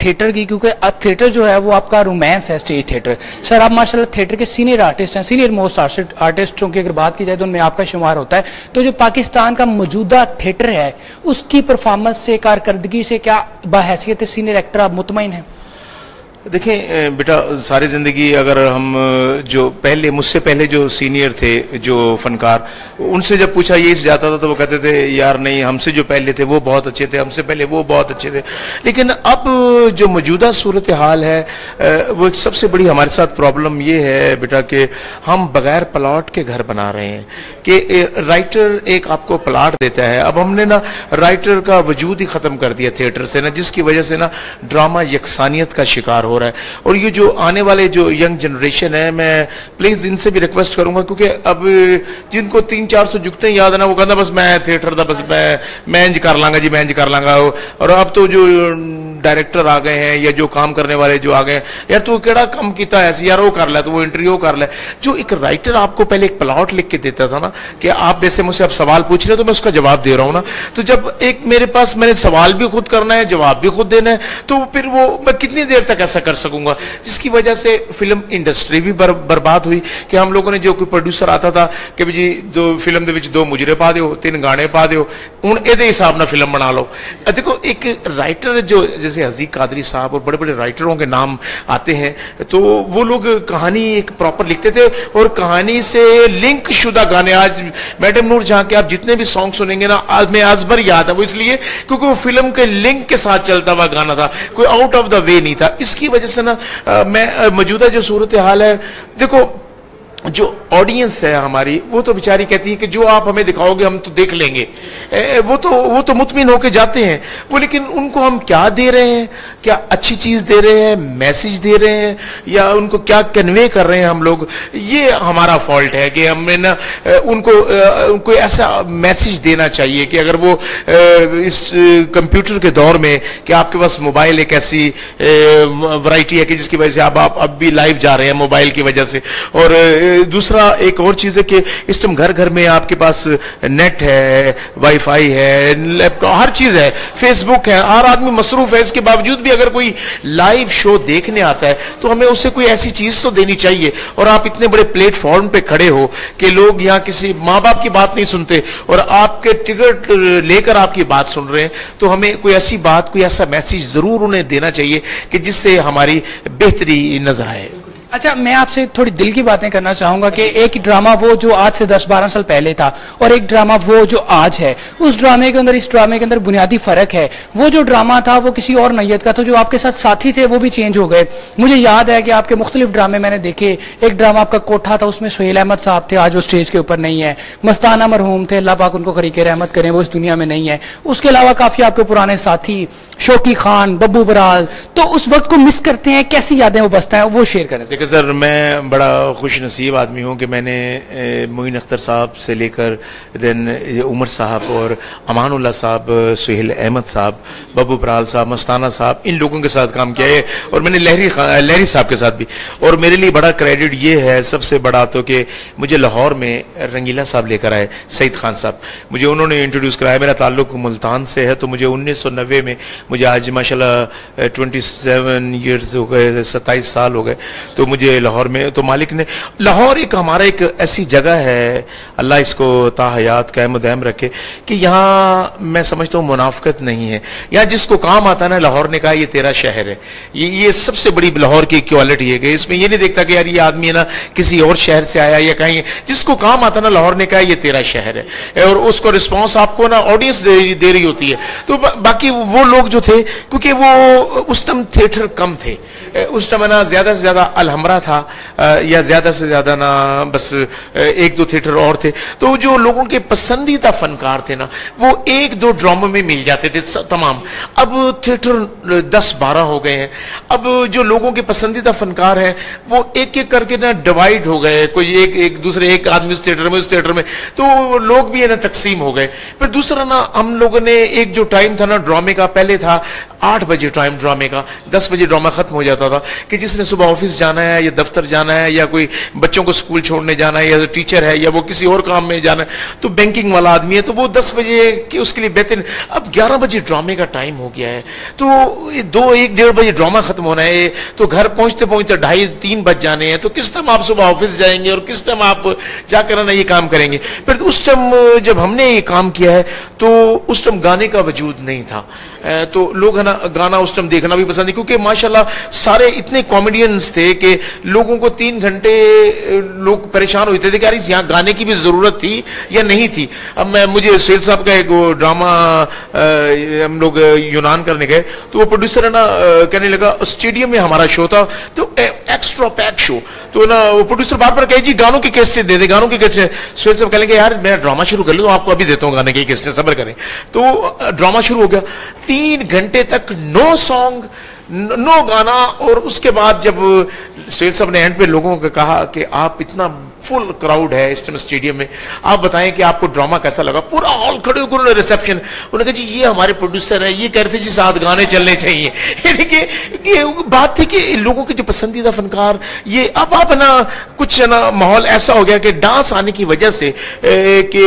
Theatre की, क्योंकि theatre जो है वो आपका रोमांस है, स्टेज थिएटर। सर आप माशाल्लाह थिएटर के सीनियर आर्टिस्ट हैं, सीनियर मोस्ट आर्टिस्टों की अगर बात की जाए तो उनमें आपका शुमार होता है। तो जो पाकिस्तान का मौजूदा थिएटर है उसकी परफॉर्मेंस से, कारकर्दगी से क्या बाहैसियत सीनियर एक्टर आप मुतमईन हैं? देखें बेटा, सारी ज़िंदगी अगर हम जो पहले मुझसे पहले जो सीनियर थे जो फनकार, उनसे जब पूछा ये जाता था तो वो कहते थे यार नहीं, हमसे जो पहले थे वो बहुत अच्छे थे, हमसे पहले वो बहुत अच्छे थे। लेकिन अब जो मौजूदा सूरत हाल है वो एक सबसे बड़ी हमारे साथ प्रॉब्लम ये है बेटा कि हम बगैर प्लॉट के घर बना रहे हैं कि राइटर एक आपको प्लॉट देता है। अब हमने ना राइटर का वजूद ही ख़त्म कर दिया थिएटर से ना, जिसकी वजह से ना ड्रामा यकसानियत का शिकार हो रहा है। और ये जो आने वाले जो यंग जनरेशन है, मैं प्लीज इनसे भी रिक्वेस्ट करूंगा, क्योंकि अब जिनको 300-400 जुगते याद है ना, वो कहता बस मैं थिएटर था, बस मैं इंज कर लांगा जी, मैं इंज कर लांगा। और अब तो जो डायरेक्टर आ गए हैं या जो काम करने वाले जो आ गए हैं, यार तू केड़ा काम किया है यार, वो कर ले, तो वो इंटरव्यू कर ले। जो एक राइटर आपको पहले एक प्लॉट लिख के देता था ना कि आप जैसे मुझसे अब सवाल पूछ रहे हो तो मैं उसका जवाब दे रहा हूं ना, तो जब एक मेरे पास मैंने सवाल भी खुद करना है, जवाब भी खुद देना है, तो फिर वो मैं कितनी देर तक ऐसा कर सकूंगा? जिसकी वजह से फिल्म इंडस्ट्री भी बर्बाद हुई कि हम लोगों ने, जो कोई प्रोड्यूसर आता था कि जी दो फिल्म दे 2 मुजरे पा दो, 3 गाने पा दो, हूं ए हिसाब ना फिल्म बना लो। देखो एक राइटर जो जैसे हज़ीक कादरी साहब और बड़े बड़े राइटरों के नाम आते हैं, तो वो लोग कहानी एक प्रॉपर लिखते थे और कहानी से लिंक शुदा गाने, आज मैडम नूर जहां के आप जितने भी सॉन्ग सुनेंगे ना, आज मैं आजबर याद है, वो इसलिए क्योंकि वो फिल्म के लिंक के साथ चलता हुआ गाना था, कोई आउट ऑफ द वे नहीं था। इसकी वजह से ना मैं मौजूदा जो सूरत हाल है, देखो जो ऑडियंस है हमारी, वो तो बेचारी कहती है कि जो आप हमें दिखाओगे हम तो देख लेंगे। वो तो मुतमिन होके जाते हैं वो, लेकिन उनको हम क्या दे रहे हैं? क्या अच्छी चीज दे रहे हैं, मैसेज दे रहे हैं, या उनको क्या कन्वे कर रहे हैं हम लोग? ये हमारा फॉल्ट है कि हमें ना उनको ऐसा मैसेज देना चाहिए कि अगर वो इस कंप्यूटर के दौर में कि आपके पास मोबाइल एक ऐसी वैरायटी है कि जिसकी वजह से आप अब भी लाइव जा रहे हैं मोबाइल की वजह से। और दूसरा एक और चीज है कि इस टाइम घर घर में आपके पास नेट है, वाईफाई है, लैपटॉप, हर चीज है, फेसबुक है, हर आदमी मसरूफ है। इसके बावजूद भी अगर कोई लाइव शो देखने आता है तो हमें उसे कोई ऐसी चीज तो देनी चाहिए। और आप इतने बड़े प्लेटफॉर्म पे खड़े हो कि लोग यहाँ किसी माँ बाप की बात नहीं सुनते और आपके टिकट लेकर आपकी बात सुन रहे हैं, तो हमें कोई ऐसी बात, कोई ऐसा मैसेज जरूर उन्हें देना चाहिए कि जिससे हमारी बेहतरी नजर आए। अच्छा, मैं आपसे थोड़ी दिल की बातें करना चाहूंगा कि एक ड्रामा वो जो आज से 10-12 साल पहले था और एक ड्रामा वो जो आज है, उस ड्रामे के अंदर, इस ड्रामे के अंदर बुनियादी फर्क है। वो जो ड्रामा था वो किसी और नैयत का था, जो आपके साथ साथी थे वो भी चेंज हो गए। मुझे याद है कि आपके मुख्तलिफ ड्रामे मैंने देखे। एक ड्रामा आपका कोठा था, उसमें सुहेल अहमद साहब थे, आज वो स्टेज के ऊपर नहीं है। मस्ताना मरहूम थे, अल्लाह पाक उनको खरीके रहमत करें, वो इस दुनिया में नहीं है। उसके अलावा काफी आपके पुराने साथी, शौकी खान, बब्बू बराल, तो उस वक्त को मिस करते हैं, कैसी यादें वो बसता है, वो शेयर करें। देखिए सर, मैं बड़ा खुश नसीब आदमी हूँ कि मैंने मोइन अख्तर साहब से लेकर देन उमर साहब और अमानुल्लाह साहब, सुहेल अहमद साहब, बब्बू बराल साहब, मस्ताना साहब, इन लोगों के साथ काम किया है। और मैंने लहरी साहब के साथ भी। और मेरे लिए बड़ा क्रेडिट ये है सबसे बड़ा तो कि मुझे लाहौर में रंगीला साहब लेकर आए, सईद खान साहब, मुझे उन्होंने इंट्रोड्यूस कराया। मेरा ताल्लुक मुल्तान से है, तो मुझे 1990 में, मुझे आज माशाल्लाह 27 ईयर्स हो गए, 27 साल हो गए, तो मुझे लाहौर में, तो मालिक ने, लाहौर एक हमारा एक ऐसी जगह है, अल्लाह इसको ताहयात कायम दायम रखे, कि यहाँ मैं समझता हूँ मुनाफिकत नहीं है। यहाँ जिसको काम आता है ना, लाहौर ने कहा ये तेरा शहर है। ये सबसे बड़ी लाहौर की क्वालिटी है कि इसमें ये नहीं देखता कि यार ये आदमी है ना किसी और शहर से आया या कहीं, जिसको काम आता है ना, लाहौर ने कहा ये तेरा शहर है। और उसको रिस्पॉन्स आपको ना ऑडियंस दे रही होती है। तो बाकी वो लोग जो थे, क्योंकि वो उस टाइम थिएटर कम थे, उस टाइम ना ज्यादा से ज्यादा अलहमरा था, या ज्यादा से ज्यादा ना बस 1-2 थिएटर और थे। तो जो लोगों के पसंदीदा फनकार थे ना, वो 1-2 ड्रामों में मिल जाते थे तमाम। अब थिएटर 10-12 हो गए हैं। अब जो लोगों के पसंदीदा फनकार हैं वो एक एक करके ना डिवाइड हो गए, कोई एक दूसरे, एक आदमी उस थिएटर में, उस थिएटर में, तो लोग भी है ना तकसीम हो गए। फिर दूसरा ना, हम लोगों ने एक जो टाइम था ना ड्रामे का, पहले था 8 बजे टाइम ड्रामे का, 10 बजे ड्रामा खत्म हो जाता था, कि जिसने सुबह ऑफिस जाना है या दफ्तर जाना है या कोई बच्चों को स्कूल छोड़ने जाना है या टीचर है या वो किसी और काम में जाना है, तो बैंकिंग वाला आदमी है तो वो 10 बजे की उसके लिए बेहतर। अब 11 बजे ड्रामे का टाइम हो गया है, तो 1-1:30 बजे ड्रामा खत्म होना है, तो घर पहुंचते पहुंचते 2:30-3 बज जाने हैं, तो किस टाइम आप सुबह ऑफिस जाएंगे और किस टाइम आप जाकर ना ये काम करेंगे। फिर उस टाइम जब हमने ये काम किया है तो उस टाइम गाने का वजूद नहीं था, तो लोग है ना गाना उस टाइम देखना भी पसंद है, क्योंकि माशाल्लाह सारे इतने कॉमेडियंस थे कि लोगों को 3 घंटे लोग परेशान होते थे कि यार यहाँ गाने की भी जरूरत थी या नहीं थी। अब मुझे सुहेल साहब का एक ड्रामा हम लोग यूनान करने गए, तो वो प्रोड्यूसर है ना कहने लगा, स्टेडियम में हमारा शो था तो एक्स्ट्रा पैक शो, तो ना वो प्रोड्यूसर बार बार कहे जी गानों की कैसेट दे दे, गानों की कैसेट। सुहेल साहब कहेंगे यार मैं ड्रामा शुरू कर लूं तो आपको अभी देता हूं गाने की कैसेट, सब्र करें। तो ड्रामा शुरू हो गया, 3 घंटे तक नो सॉन्ग नो गाना, और उसके बाद जब सुहेल साहब ने एंड पे लोगों को कहा कि आप इतना फुल क्राउड है इस टाइम स्टेडियम में, आप बताएं कि आपको ड्रामा कैसा लगा। पूरा हॉल खड़े होकर रिसेप्शन, उन्होंने कहा जी ये हमारे प्रोड्यूसर है, ये कह रहे थे जी 7 गाने चलने चाहिए। यानी कि बात थी कि लोगों के जो पसंदीदा फनकार ये अब आप ना कुछ ना माहौल ऐसा हो गया कि डांस आने की वजह से कि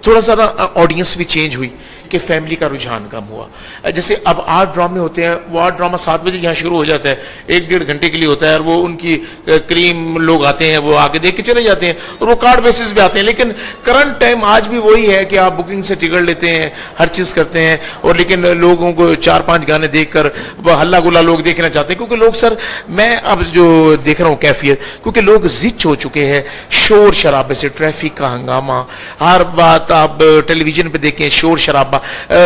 थोड़ा सा ना ऑडियंस भी चेंज हुई कि फैमिली का रुझान कम हुआ। जैसे अब 8 ड्रामे होते हैं, वो 8 ड्रामा 7 बजे यहाँ शुरू हो जाता है, 1-1.5 घंटे के लिए होता है, और वो उनकी क्रीम लोग आते हैं, वो आके देख के चले जाते हैं, और वो कार्ड बेसिस पे आते हैं। लेकिन करंट टाइम आज भी वही है कि आप बुकिंग से टिकट लेते हैं, हर चीज करते हैं, और लेकिन लोगों को 4-5 गाने देखकर हल्ला गुल्ला लोग देखना चाहते हैं, क्योंकि लोग सर मैं अब जो देख रहा हूँ कैफियत, क्योंकि लोग जिच हो चुके हैं शोर शराबे से, ट्रैफिक का हंगामा, हर बात आप टेलीविजन पे देखें शोर शराबा,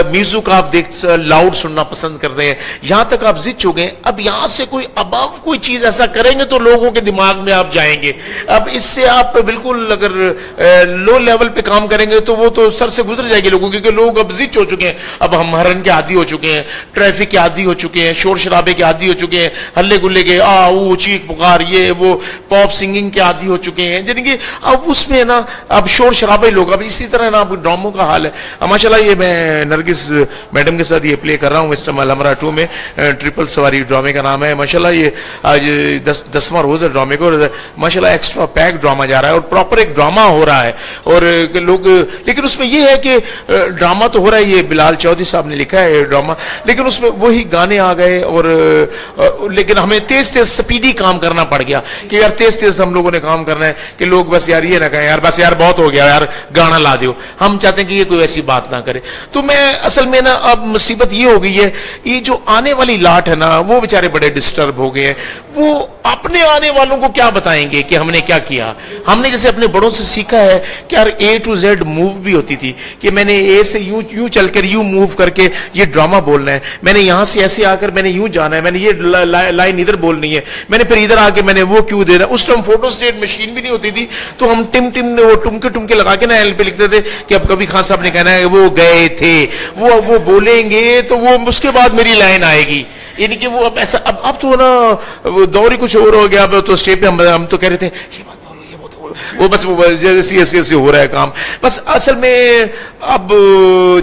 म्यूजिक आप देख लाउड सुनना पसंद कर रहे हैं, यहां तक आप जिद हो गए। अब यहां से कोई अबव कोई चीज ऐसा करेंगे तो लोगों के दिमाग में आप जाएंगे। अब इससे आप बिल्कुल अगर लो लेवल पे काम करेंगे तो वो तो सर से गुजर जाएगी लोगों की, क्योंकि लोग अब जिद हो चुके हैं, अब हम हरन के आदी हो चुके हैं, ट्रैफिक के आदी हो चुके हैं, शोर शराबे के आदी हो चुके हैं, हल्ले गुल्ले के वो चीख पुकार ये वो पॉप सिंगिंग के आदी हो चुके हैं। यानी कि अब उसमें ना अब शोर शराबे लोग, अब इसी तरह ना अब ड्रामों का हाल है। माशाल्लाह ये मैं नरगिस मैडम के साथ ये प्ले कर रहा हूँ इस टाइम अलमरा 2 में, ट्रिपल सवारी ड्रामे का नाम है। माशाल्लाह ये आज 10वां रोज है ड्रामे को, माशाल्लाह एक्स्ट्रा पैक ड्रामा जा रहा है और प्रॉपर एक ड्रामा हो रहा है। और लोग, लेकिन उसमें ये है कि ड्रामा तो हो रहा है, ये बिलाल चौधरी साहब ने लिखा है ड्रामा, लेकिन उसमें वही गाने आ गए, और लेकिन हमें तेज तेज स्पीडी काम करना पड़ गया कि यार तेज तेज हम लोगों ने काम करना है कि लोग बस यार ये ना कहें यार बस यार बहुत हो गया यार गाना ला दो। हम चाहते हैं कि ये कोई ऐसी बात ना करे। तो मैं असल में ना अब मुसीबत ये हो गई है, ये जो आने वाली लाट है ना वो बेचारे बड़े डिस्टर्ब हो गए हैं। वो अपने आने वालों को क्या बताएंगे कि हमने क्या किया। हमने जैसे अपने बड़ों से सीखा है कि यार A to Z मूव भी होती थी कि मैंने ए से यूं चलकर यूं मूव करके ये ड्रामा बोलना है, मैंने यहां से ऐसे आकर मैंने यूं जाना है, मैंने ये लाइन इधर बोलनी है, मैंने फिर इधर आके मैंने वो क्यों देना। उस टाइम फोटो स्टेट मशीन भी नहीं होती थी, तो हम टिम वो टुमके लगा के ना एल पे लिखते थे कि अब कभी खान साहब ने कहना है वो गए थे, वो बोलेंगे तो वो उसके बाद मेरी लाइन आएगी। यानी कि वो अब ऐसा अब तो ना दौर ही कुछ और हो गया। अब तो स्टेज पे हम तो कह रहे थे ये मत बोलो ये मत बोलो, वो बस ऐसे हो रहा है काम। बस असल में अब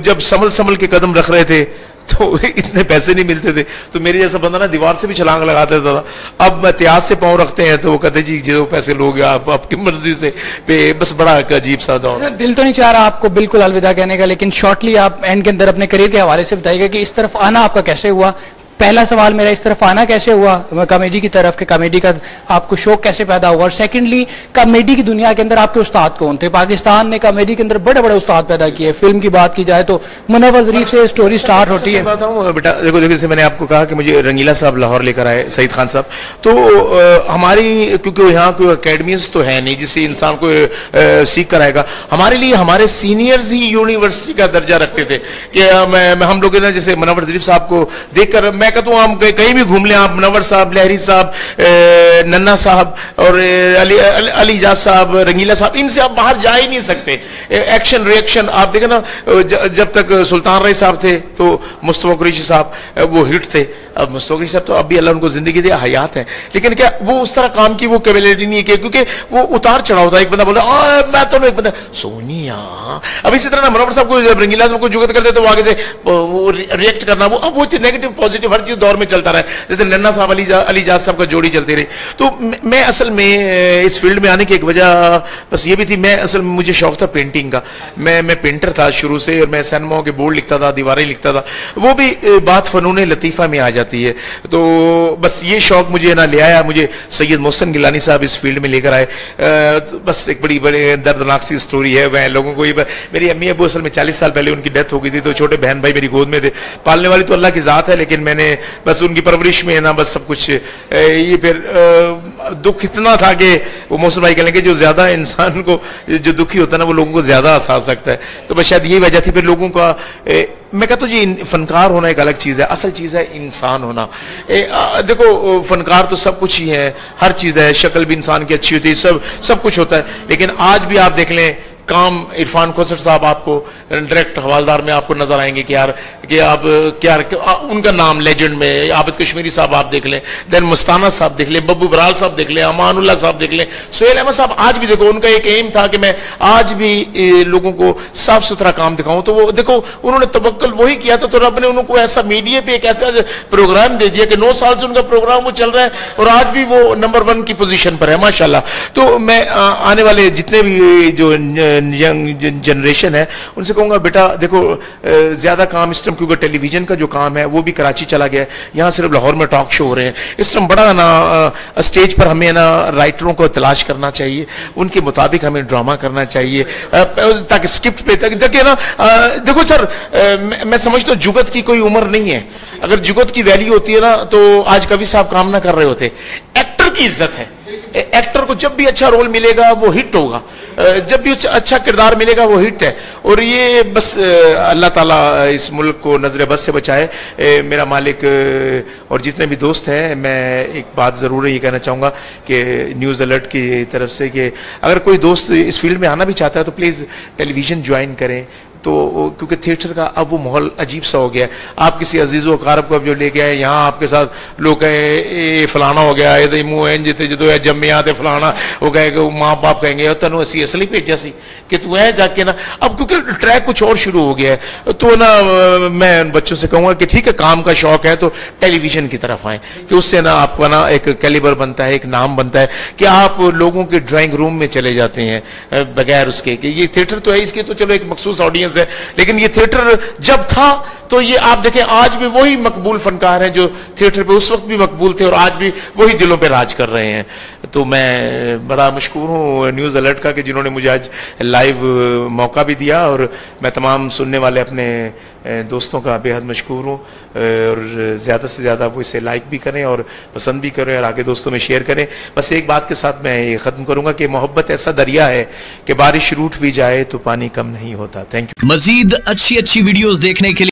जब संभल के कदम रख रहे थे तो इतने पैसे नहीं मिलते थे, तो मेरे जैसा बंदा ना दीवार से भी छलांग लगा देता था। अब इतिहास से पांव रखते हैं तो वो कहते जी जो पैसे लोगे आप आपकी मर्जी से पे, बस बड़ा अजीब सा दौर। दिल तो नहीं चाह रहा आपको बिल्कुल अलविदा कहने का, लेकिन शॉर्टली आप एंड के अंदर अपने करियर के हवाले से बताइएगा कि इस तरफ आना आपका कैसे हुआ। पहला सवाल मेरा इस तरफ आना कैसे हुआ कॉमेडी की तरफ, के कॉमेडी का आपको शौक कैसे पैदा हुआ, और सेकंडली कॉमेडी की दुनिया के अंदर आपके उस्ताद कौन थे। पाकिस्तान ने कॉमेडी के अंदर बड़े बड़े उस्ताद पैदा किए। फिल्म की बात की जाए तो मुनव्वर ज़रीफ से स्टोरी स्टार्ट होती है। बेटा देखो जैसे मैंने आपको कहा कि मुझे रंगीला साहब लाहौर लेकर आए, सईद खान साहब, तो हमारी क्योंकि यहाँ कोई अकेडमीज तो है नहीं जिससे इंसान को सीख कर आएगा। हमारे लिए हमारे सीनियर्स ही यूनिवर्सिटी का दर्जा रखते थे कि हम लोग ना जैसे मुनव्वर ज़रीफ साहब को देखकर मैं मैं कहता हूँ आप कहीं भी घूम लें, आप मुनव्वर साहब, लहरी साहब, नन्ना साहब और अली इजाज साहब, रंगीला साहब, इनसे आप बाहर जा ही नहीं सकते। एक्शन रिएक्शन आप देखें ना, जब तक सुल्तान रई साहब थे तो मुस्तफा कुरैशी साहब वो हिट थे। अब मुस्तफा कुरैशी साहब तो अभी अल्लाह उनको जिंदगी दे, हयात है, लेकिन क्या वो उस तरह काम की वो कैपेबिलिटी नहीं है, क्योंकि वो उतार चढ़ाव था। एक बंदा बोला मैं तो, एक बंदा सोनिया। अब इसी तरह ना मुनव्वर साहब को जब रंगीला साहब को जुगत करते तो आगे से वो रिएक्ट करना, वो अब वो नेगेटिव पॉजिटिव हर चीज दौर में चलता रहा। जैसे नन्ना साहब अली इजाज साहब का जोड़ी चलती रही। तो मैं असल में इस फील्ड में आने की एक वजह बस ये भी थी, मैं असल में मुझे शौक था पेंटिंग का। मैं पेंटर था शुरू से, और मैं सिनेमाओं के बोर्ड लिखता था, दीवारें लिखता था। वो भी बात फनून लतीफा में आ जाती है। तो बस ये शौक मुझे ना ले आया, मुझे सैयद मोहसिन गिलानी साहब इस फील्ड में लेकर आए। तो बस एक बड़ी दर्दनाक सी स्टोरी है। मैं लोगों को मेरी अम्मी अबू असल में 40 साल पहले उनकी डेथ हो गई थी, तो छोटे बहन भाई मेरी गोद में थे। पालने वाली तो अल्लाह की जात है, लेकिन मैंने बस उनकी परवरिश में ना बस सब कुछ ये फिर दुख इतना था कि वो मोहसिन भाई कहेंगे जो ज्यादा इंसान को जो दुखी होता है ना, वो लोगों को ज्यादा एहसास सकता है। तो बस शायद यही वजह थी। फिर लोगों का मैं कहता हूँ जी, फनकार होना एक अलग चीज है, असल चीज है इंसान होना। देखो फनकार तो सब कुछ ही है, हर चीज है, शक्ल भी इंसान की अच्छी होती है, सब कुछ होता है। लेकिन आज भी आप देख लें काम, इरफान खोसर साहब आपको डायरेक्ट हवालदार में आपको नजर आएंगे कि यार कि आप क्या उनका नाम लेजेंड में, आबिद कश्मीरी साहब आप देख लें, देन मस्ताना साहब देख लें, बब्बू बराल साहब देख लें, अमानुल्लाह साहब देख लें, सोहेल अहमद साहब। आज भी देखो उनका एक एम था कि मैं आज भी लोगों को साफ सुथरा काम दिखाऊं। तो वो देखो उन्होंने तवक्कुल वही किया था, तो रब ने उनको ऐसा मीडिया पे एक ऐसा प्रोग्राम दे दिया कि 9 साल से उनका प्रोग्राम वो चल रहा है, और आज भी वो नंबर 1 की पोजीशन पर है माशाल्लाह। तो मैं आने वाले जितने भी जो यंग जनरेशन है उनसे कहूंगा, बेटा देखो ज्यादा काम इस टाइम, क्योंकि टेलीविजन का जो काम है वो भी कराची चला गया है, यहाँ सिर्फ लाहौर में टॉक शो हो रहे हैं। इस टाइम बड़ा ना स्टेज पर हमें ना राइटरों को तलाश करना चाहिए, उनके मुताबिक हमें ड्रामा करना चाहिए, ताकि स्क्रिप्ट पे तक ना देखो सर, मैं समझता हूँ जुगत की कोई उम्र नहीं है। अगर जुगत की वैल्यू होती है ना, तो आज कवि साहब काम ना कर रहे होते। एक्टर की इज्जत है, एक्टर को जब भी अच्छा रोल मिलेगा वो हिट होगा, जब भी अच्छा किरदार मिलेगा वो हिट है। और ये बस अल्लाह ताला इस मुल्क को नजर बस से बचाए, मेरा मालिक और जितने भी दोस्त हैं। मैं एक बात जरूर ये कहना चाहूंगा कि न्यूज अलर्ट की तरफ से कि अगर कोई दोस्त इस फील्ड में आना भी चाहता है तो प्लीज टेलीविजन ज्वाइन करें। तो क्योंकि थिएटर का अब वो माहौल अजीब सा हो गया है। आप किसी अजीज़ो अकारब को अब जो लेके आए यहाँ, आपके साथ लोग कहे फलाना हो गया, ये मुँह जिते जो है जम्मे आते फलाना, वो कहेगा माँ बाप कहेंगे तेन असी असली भेजा सी कि तू है जाके ना। अब क्योंकि ट्रैक कुछ और शुरू हो गया है, तो ना मैं बच्चों से कहूँगा कि ठीक है काम का शौक है तो टेलीविजन की तरफ आए, कि उससे ना आपका ना एक कैलिबर बनता है, एक नाम बनता है, कि आप लोगों के ड्राइंग रूम में चले जाते हैं बगैर उसके कि ये थिएटर तो है, इसकी तो चलो एक मखसूस ऑडियंस है। लेकिन ये थिएटर जब था तो ये आप देखें आज भी वही मकबूल फनकार हैं जो थिएटर पे उस वक्त भी मकबूल थे, और आज भी वही दिलों पे राज कर रहे हैं। तो मैं बड़ा मशकूर हूँ न्यूज अलर्ट का कि जिन्होंने मुझे आज लाइव मौका भी दिया, और मैं तमाम सुनने वाले अपने दोस्तों का बेहद मशकूर हूँ। और ज्यादा से ज्यादा वो इसे लाइक भी करें और पसंद भी करें और आगे दोस्तों में शेयर करें। बस एक बात के साथ मैं ये खत्म करूंगा कि मोहब्बत ऐसा दरिया है कि बारिश रूठ भी जाए तो पानी कम नहीं होता। Thank you. मजीद अच्छी वीडियोस देखने के लिए